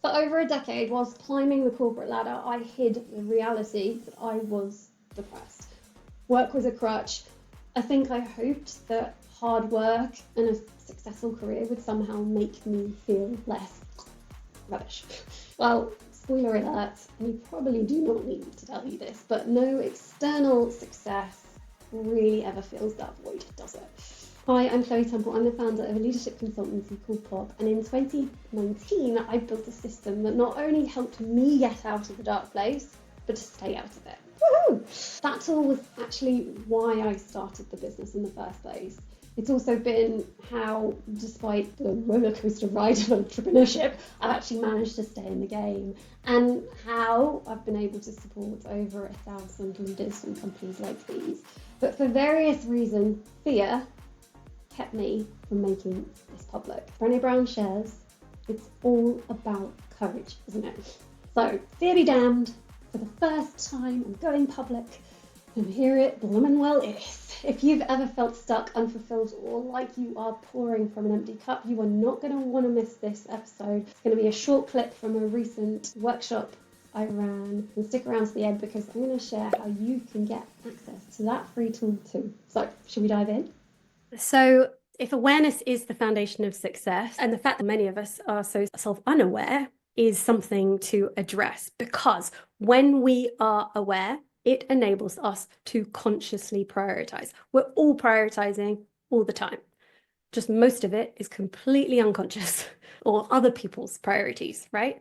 For over a decade, whilst climbing the corporate ladder, I hid the reality that I was depressed. Work was a crutch. I think I hoped that hard work and a successful career would somehow make me feel less rubbish. Well, spoiler alert, and you probably do not need me to tell you this, but no external success really ever fills that void, does it? Hi, I'm Chloe Temple. I'm the founder of a leadership consultancy called Pop, and in 2019 I built a system that not only helped me get out of the dark place, but to stay out of it. Woohoo! That all was actually why I started the business in the first place. It's also been how, despite the rollercoaster ride of entrepreneurship, I've actually managed to stay in the game, and how I've been able to support over 1,000 leaders from companies like these. But for various reasons, fear kept me from making this public. Brené Brown shares, it's all about courage, isn't it? So, fear be damned, for the first time I'm going public, and here it bloomin' well is. If you've ever felt stuck, unfulfilled, or like you are pouring from an empty cup, you are not going to want to miss this episode. It's going to be a short clip from a recent workshop I ran, and stick around to the end because I'm going to share how you can get access to that free tool too. So, should we dive in? So if awareness is the foundation of success, and the fact that many of us are so self-unaware is something to address, because when we are aware, it enables us to consciously prioritize. We're all prioritizing all the time. Just most of it is completely unconscious or other people's priorities, right?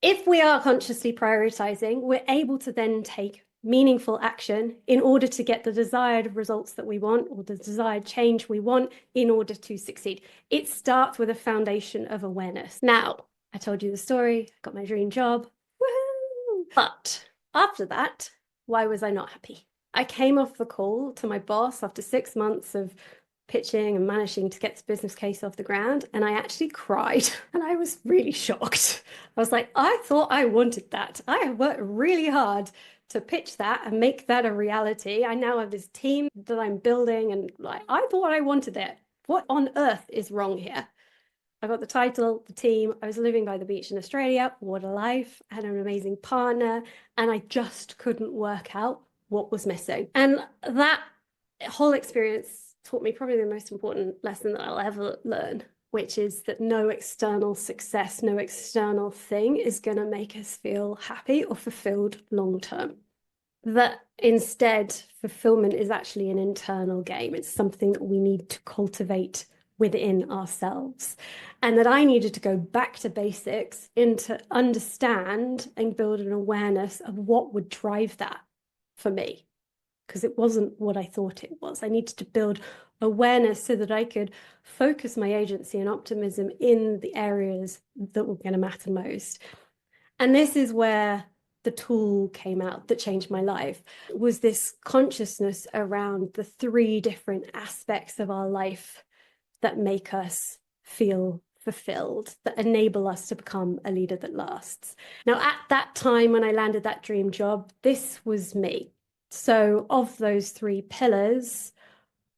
If we are consciously prioritizing, we're able to then take meaningful action in order to get the desired results that we want, or the desired change we want in order to succeed. It starts with a foundation of awareness. Now, I told you the story, got my dream job, woohoo! But after that, why was I not happy? I came off the call to my boss after 6 months of pitching and managing to get this business case off the ground, and I actually cried, and I was really shocked. I was like, I thought I wanted that. I have worked really hard to pitch that and make that a reality. I now have this team that I'm building, and like, I thought I wanted it. What on earth is wrong here? I got the title, the team, I was living by the beach in Australia, what a life, I had an amazing partner, and I just couldn't work out what was missing. And that whole experience taught me probably the most important lesson that I'll ever learn, which is that no external success, no external thing is going to make us feel happy or fulfilled long term. That instead, fulfillment is actually an internal game. It's something that we need to cultivate within ourselves. And that I needed to go back to basics and to understand and build an awareness of what would drive that for me, because it wasn't what I thought it was. I needed to build awareness so that I could focus my agency and optimism in the areas that were going to matter most. And this is where the tool came out that changed my life, was this consciousness around the 3 different aspects of our life that make us feel fulfilled, that enable us to become a leader that lasts. Now, at that time when I landed that dream job, this was me. So of those 3 pillars,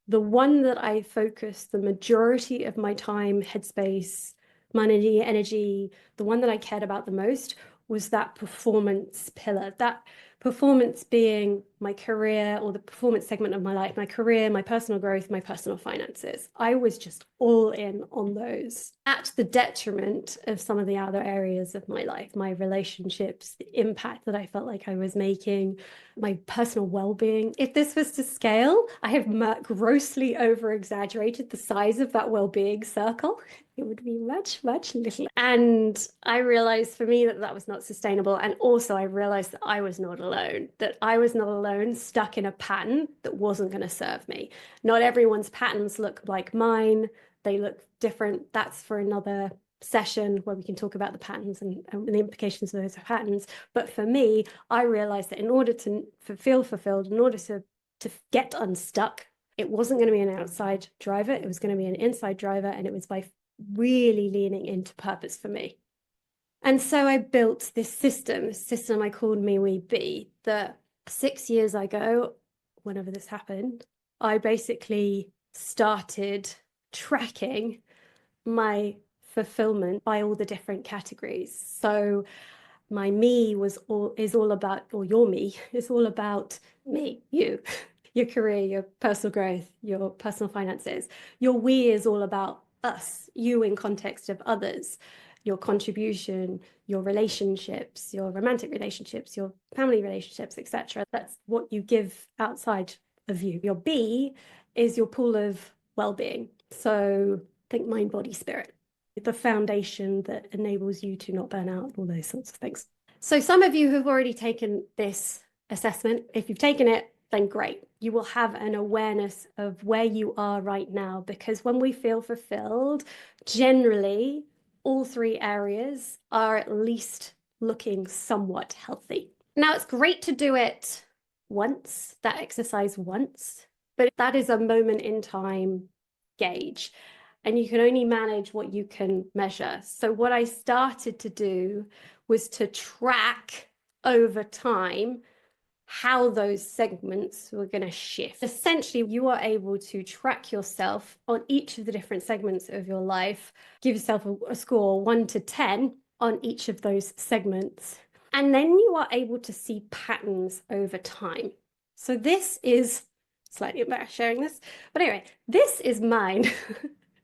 the one that I focused the majority of my time, headspace, money, energy, the one that I cared about the most was that performance pillar. That performance being my career, or the performance segment of my life, my career, my personal growth, my personal finances. I was just all in on those, at the detriment of some of the other areas of my life, my relationships, the impact that I felt like I was making, my personal well-being. If this was to scale, I have grossly over-exaggerated the size of that well-being circle. It would be much, much little. And I realized for me that that was not sustainable. And also I realized that I was not alone, stuck in a pattern that wasn't going to serve me. Not everyone's patterns look like mine. They look different. That's for another session where we can talk about the patterns and the implications of those patterns. But for me, I realized that in order to feel fulfilled, in order to get unstuck, it wasn't going to be an outside driver. It was going to be an inside driver. And it was by really leaning into purpose for me. And so I built this system I called Me We Be, that 6 years ago, whenever this happened, I basically started tracking my fulfillment by all the different categories. So my me is all about, or your me is all about me, you, your career, your personal growth, your personal finances. Your we is all about us, you in context of others, your contribution, your relationships, your romantic relationships, your family relationships, etc. That's what you give outside of you. Your be is your pool of well-being. So think mind, body, spirit, the foundation that enables you to not burn out, all those sorts of things. So some of you have already taken this assessment. If you've taken it, then great. You will have an awareness of where you are right now, because when we feel fulfilled, generally all three areas are at least looking somewhat healthy. Now, it's great to do it once, that exercise once, but that is a moment in time gauge, and you can only manage what you can measure. So what I started to do was to track over time how those segments were going to shift. Essentially, you are able to track yourself on each of the different segments of your life, give yourself a score 1 to 10 on each of those segments, and then you are able to see patterns over time. So this is slightly embarrassed sharing this, but anyway, this is mine.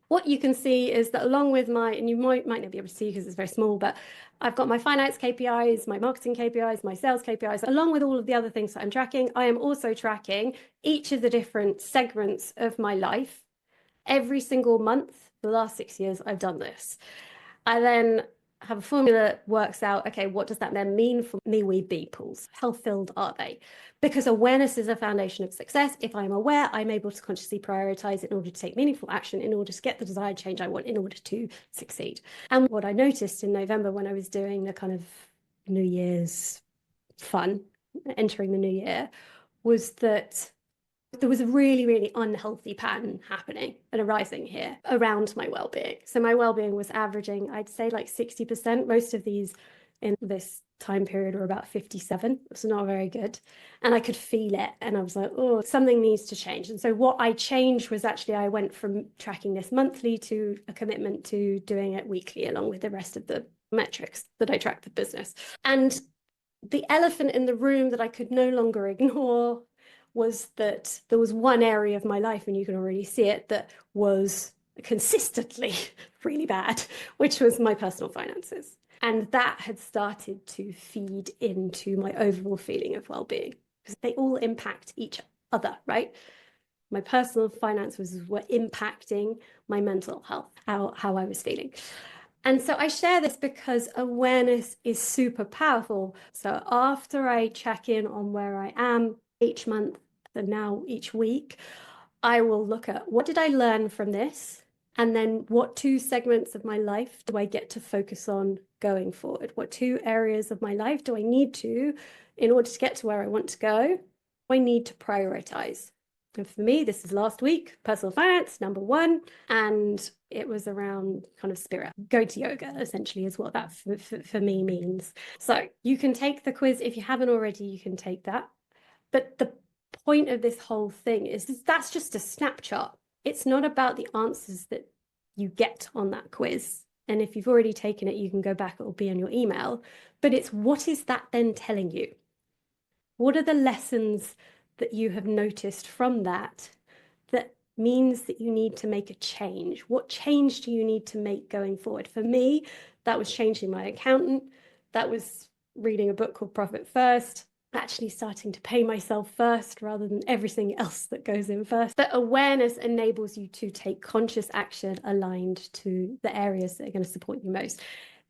What you can see is that along with and you might not be able to see because it's very small, but I've got my finance KPIs, my marketing KPIs, my sales KPIs, along with all of the other things that I'm tracking. I am also tracking each of the different segments of my life. Every single month, the last 6 years, I've done this. I then have a formula that works out, okay, what does that then mean for me, we, be pools? How filled are they? Because awareness is a foundation of success. If I'm aware, I'm able to consciously prioritize in order to take meaningful action, in order to get the desired change I want, in order to succeed. And what I noticed in November when I was doing the kind of New Year's fun, entering the new year, was that there was a really, really unhealthy pattern happening and arising here around my well-being. So my well-being was averaging, I'd say, like 60%. Most of these in this time period were about 57. It's not very good. And I could feel it. And I was like, oh, something needs to change. And so what I changed was actually I went from tracking this monthly to a commitment to doing it weekly, along with the rest of the metrics that I track the business. And the elephant in the room that I could no longer ignore was that there was one area of my life, and you can already see it, that was consistently really bad, which was my personal finances. And that had started to feed into my overall feeling of well-being, because they all impact each other, right? My personal finances were impacting my mental health, how I was feeling. And so I share this because awareness is super powerful. So after I check in on where I am each month, and now each week, I will look at what did I learn from this? And then what 2 segments of my life do I get to focus on going forward? What 2 areas of my life do I need to, in order to get to where I want to go, I need to prioritize? And for me, this is last week, personal finance, number 1. And it was around kind of spirit. Going to yoga, essentially, is what that for me means. So you can take the quiz. If you haven't already, you can take that. But the point of this whole thing is that's just a snapshot. It's not about the answers that you get on that quiz. And if you've already taken it, you can go back, it will be in your email. But it's what is that then telling you? What are the lessons that you have noticed from that means that you need to make a change? What change do you need to make going forward? For me, that was changing my accountant. That was reading a book called Profit First, actually starting to pay myself first rather than everything else that goes in first. But awareness enables you to take conscious action aligned to the areas that are going to support you most.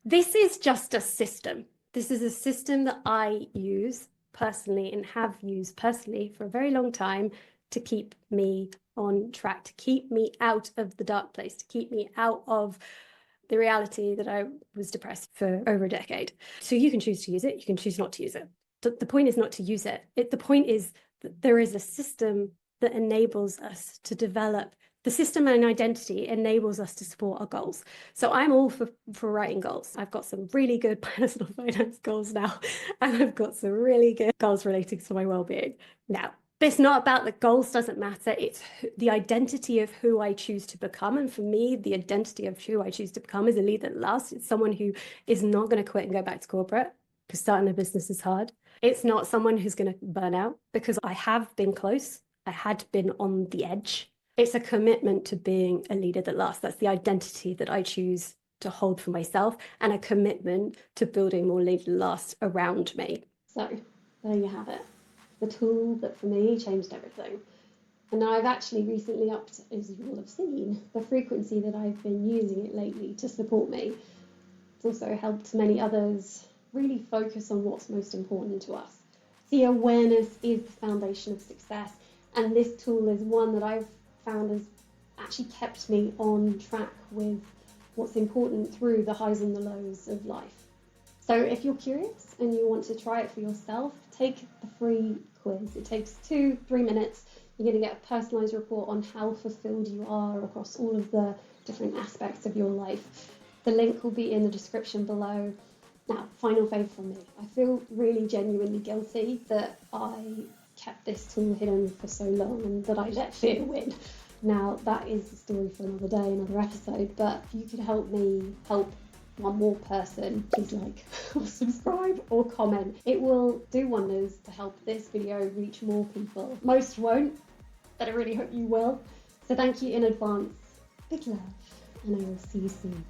This is just a system. This is a system that I use personally and have used personally for a very long time to keep me on track, to keep me out of the dark place, to keep me out of the reality that I was depressed for over a decade. So you can choose to use it, you can choose not to use it. The point is not to use it. The point is that there is a system that enables us to develop. The system and identity enables us to support our goals. So I'm all for writing goals. I've got some really good personal finance goals now, and I've got some really good goals relating to my well-being. Now, But it's not about the goals, doesn't matter. It's the identity of who I choose to become. And for me, the identity of who I choose to become is a leader that lasts. It's someone who is not going to quit and go back to corporate because starting a business is hard. It's not someone who's going to burn out, because I have been close. I had been on the edge. It's a commitment to being a leader that lasts. That's the identity that I choose to hold for myself, and a commitment to building more leaders that last around me. So there you have it. The tool that for me changed everything. And now I've actually recently upped, as you will have seen, the frequency that I've been using it lately to support me. It's also helped many others really focus on what's most important to us. See, awareness is the foundation of success, and this tool is one that I've found has actually kept me on track with what's important through the highs and the lows of life. So if you're curious and you want to try it for yourself, take the free quiz. It takes 2-3 minutes. You're going to get a personalised report on how fulfilled you are across all of the different aspects of your life. The link will be in the description below. Now, final favour from me. I feel really genuinely guilty that I kept this tool hidden for so long and that I let fear win. Now, that is the story for another day, another episode, but if you could help me help one more person, please like or subscribe or comment. It will do wonders to help this video reach more people. Most won't, but I really hope you will. So thank you in advance. Big love, and I will see you soon.